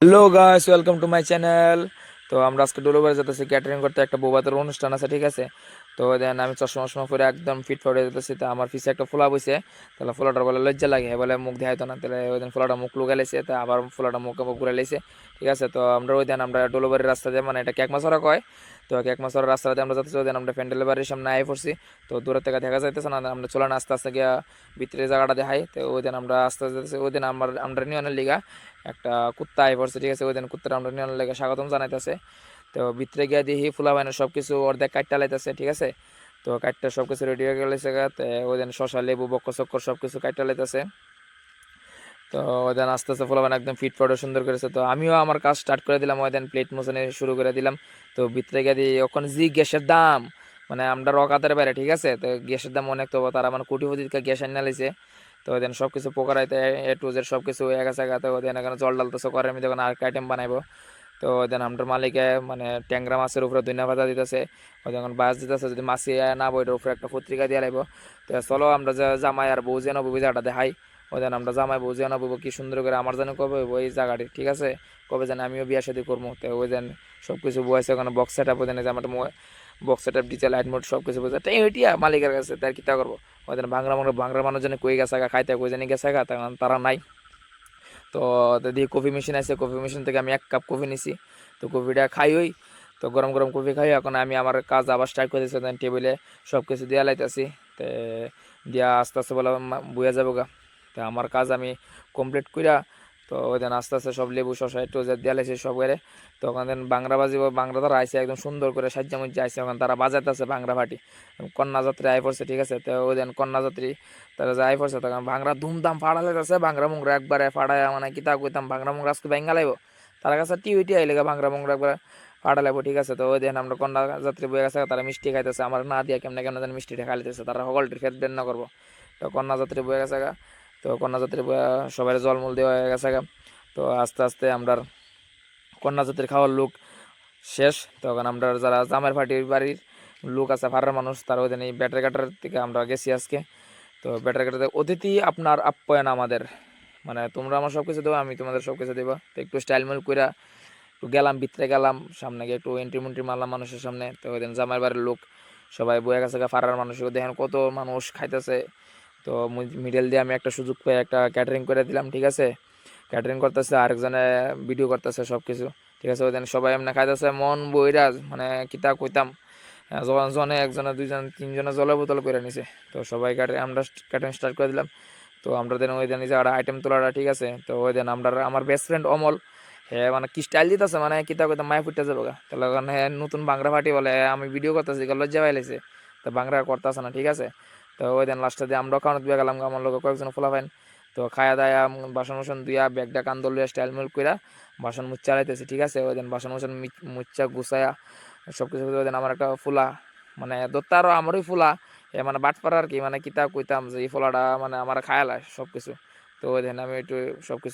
Hello guys, welcome to my channel. তো আমরা আজকে ডোলোবারে যেতেছি ক্যাটারিং করতে, একটা বৌভাতের অনুষ্ঠান আছে, ঠিক আছে। তো দেন আমি চশমা চশমা পরে একদম ফিট ফট হয়ে যেতেছি। তো আমার পিছে একটা ফোলা বইছে, তাহলে ফোলাটার বলে লজ্জা লাগে, বলে মুখ দেখাইতো না, তাহলে ওই দিন ফোলাটা মুখ লুকে লাইছে, তা আবার ফোলাটা মুখে মুখ ঘুরে লাইছে, ঠিক আছে। তো আমরা ওই দিন আমরা ডোলোবারের রাস্তা দিয়ে, মানে এটা কেকমাছড়া কয়, তো কেকমাছড়ার রাস্তাতে আমরা যাচ্ছি। ওই দিন আমরা প্যান্ডেলের বাড়ির সামনে আই পড়ছি। তো দূরের থেকে দেখা যাইতেছে না, আমরা চলে না আস্তে আস্তে গিয়া ভিতরে জায়গাটা দেখাই। তো ওই দিন আমরা আস্তে আস্তে ওই দিন আমরা নিয়নের লিগা একটা কুত্তা আই পড়ছে, ঠিক আছে। ওই দিন কুত্তাটা আমরা নিয়নের লিগা স্বাগতম জানাইতেছে। তো ভিতরে গিয়া দেখি ফুলা বাইনের সব কিছু অর্ধেক কাটটা লাইতেছে, ঠিক আছে। তো কাটটা সব কিছু রেডি হয়ে গেছে গা। তো ওই দিন শশা লেবু বক্কর চক্কর সব কিছু কাটটা লাইতেছে। তো ওই দিন আস্তে আস্তে ফুলাবান একদম ফিট ফটো সুন্দর করেছে। তো আমিও আমার কাজ স্টার্ট করে দিলাম, ওই দিন প্লেট মোছানো শুরু করে দিলাম। তো ভিতরে গিয়ে দিই ওখানে জি গ্যাসের দাম, মানে আমরা রকাতের বাইরে, ঠিক আছে। তো গ্যাসের দাম অনেক, তো তারা মানে কোটিপতি গ্যাস এনে লাইছে। তো ওই দিন সব কিছু পোকারাইতে এ টু জেড সব কিছু হয়ে গেছে গা। তো ওই দিন এখানে জল ডালতেছে, করে আমি দেখুন আর আইটেম বানাইবো। তো ওই দিন আমার মালিকে মানে ট্যাংরা মাছের উপরে দুইনা ভাজা দিতেছে, ওই যখন বাস দিতেছে, যদি মাছি না বইটার উপরে একটা পত্রিকা দিয়ে লাগবো। তো চলো আমরা যে জামাই আর বউ যেন বউ জায়গাটা দেখাই। ওই দিন আমরা জামাই বউ যেন বউ কি সুন্দর করে আমার যেন কবে ওই জায়গাটি, ঠিক আছে, কবে যেন আমিও বিয়া শাদী করবো। তো ওই দিন সব কিছু বয়েছে, ওখানে বক্স সেট আপ, ওই দিন যে আমার box set up DJ light mode সব কিছু বোঝা, তাই ওইটিয়া মালিকের কাছে তার কিতা করবো। ওই দিন ভাঙরা মানুষ যেন কই গেছে গা খাইতে, কই জানি গেছে গা, তখন তারা নাই। তো দিয়ে কফি মেশিন আছে, কফি মেশিন থেকে আমি 1 কাপ কফি নিছি। তো কফিটা খাই ওই, তো গরম গরম কফি খাই। এখন আমি আমার কাজ আবার স্টার্ট করে দিচ্ছি, টেবিলে সব কিছু দিয়া লাইতেছি। তো দিয়া আস্তে আস্তে বলে বইয়া যাবো গা। তো আমার কাজ আমি কমপ্লিট কইরা, তো ওই দিন আস্তে আস্তে সব লেবু শসা একটু দিয়া লাইছি সব করে। তো ওখানে বাংলা বাজিব, বাংলা তারা আইসে একদম সুন্দর করে সাজ্জা মজ্জা আইসে, ওখানে তারা বাজাইতেছে বাংলা ভাটি। কন্যা যাত্রী আই পড়ছে, ঠিক আছে। তো ওই দিন কন্যা যাত্রী তারা যাই পড়ছে, তখন ভাঙরা ধুমধাম ফাড়া লেগেছে, ভাঙরা মুংরা একবারে ফাড়ায়, মানে কিতা কইতাম ভাঙরা মুংরা আজকে ব্যাঙ্গা লাইব, তার কাছে টিউটি আইলে ভাঙরা মুংরা একবার ফাড়া লাগবো, ঠিক আছে। তো ওই দিন আমরা কন্যা যাত্রী বয়ে গেছে, তারা মিষ্টি খাইতেছে, আমার না দিয়া কেমনে কেমন যেন মিষ্টিটা খাইতেছে, তারা সকলটির ফেট বের না করবো। তো কন্যা যাত্রী বয়ে গেছে গা। তো কন্যা যাত্রী বয়ে সবাই জলমূল দেওয়া হয়ে গেছে গা। তো আস্তে আস্তে আমরা কন্যা যাত্রীর খাওয়ার লোক শেষ। তখন আমরা যারা জামের ফাটির বাড়ির লোক আছে, ফারার মানুষ, তারা ওই দিন এই ব্যাটারি কাটার থেকে আমরা গেছি আজকে। তো ব্যাটারি কাটাতে অতিথি আপনার আপ্যায়ন আমাদের, মানে তোমরা আমার সব কিছু দেবো, আমি তোমাদের সব কিছু দেবো। তো একটু স্টাইল মেল কইরা একটু গেলাম, ভিতরে গেলাম, সামনে গিয়ে একটু এন্ট্রি মেন্ট্রি মারলাম মানুষের সামনে। তো ওই দিন জামাই বাড়ির লোক সবাই বয়ে গেছে গা, ফারার মানুষ দেখেন কত মানুষ খাইতেছে। তো মিডল দিয়ে আমি একটা সুযোগ পেয়ে একটা ক্যাটারিং করে দিলাম, ঠিক আছে। ক্যাটারিং করতেছে, আরেকজনে ভিডিও করতেছে সব কিছু, ঠিক আছে। ওই দিন সবাই এমনি খাইতেছে মন বইরা, মানে কিতা কইতাম, যখন জনে একজনে দুইজন তিনজনে জলের বোতল করে নিছে। তো সবাই আমরা ক্যাটারিং স্টার্ট করে দিলাম। তো আমরা দিন ওই দিন যে আইটেম তোলাটা, ঠিক আছে। তো ওই দিন আমরা আমার বেস্ট ফ্রেন্ড অমল, হ্যাঁ মানে কি স্টাইল দিতেছে, মানে কিতা কইতাম মায়ে ফুটতে যাবো গা। তাহলে ওখানে হ্যাঁ নতুন বাংলা ফাটি বলে আমি ভিডিও করতেছি, লজ্জা পাইলেছে, তো বাংলা করতেছে না, ঠিক আছে। তো ওই দিন লাস্টে দিয়ে আমরা খাওয়ানো দিয়ে গেলাম, আমার লোক কয়েকজন ফোলা পাইন। তো খায়া দায়া বাসন মোসন দুইয়া ব্যাগটা কান্দল লইয়া স্টাইল মিল কইরা বাসন মুচ্ছা চালাইতেছি, ঠিক আছে। ওই দিন বাসন মোসন মুচ্ছা গুছায়া সব কিছু ওই দিন আমার একটা ফুলা, মানে দত্তা আরও আমারই ফুলা, এ মানে বাটপাড়া আর কি, মানে কিতা কইতাম যে এই ফোলাটা মানে আমার খায়ালায় সব কিছু। তো ওই দিন আমি একটু সব কিছু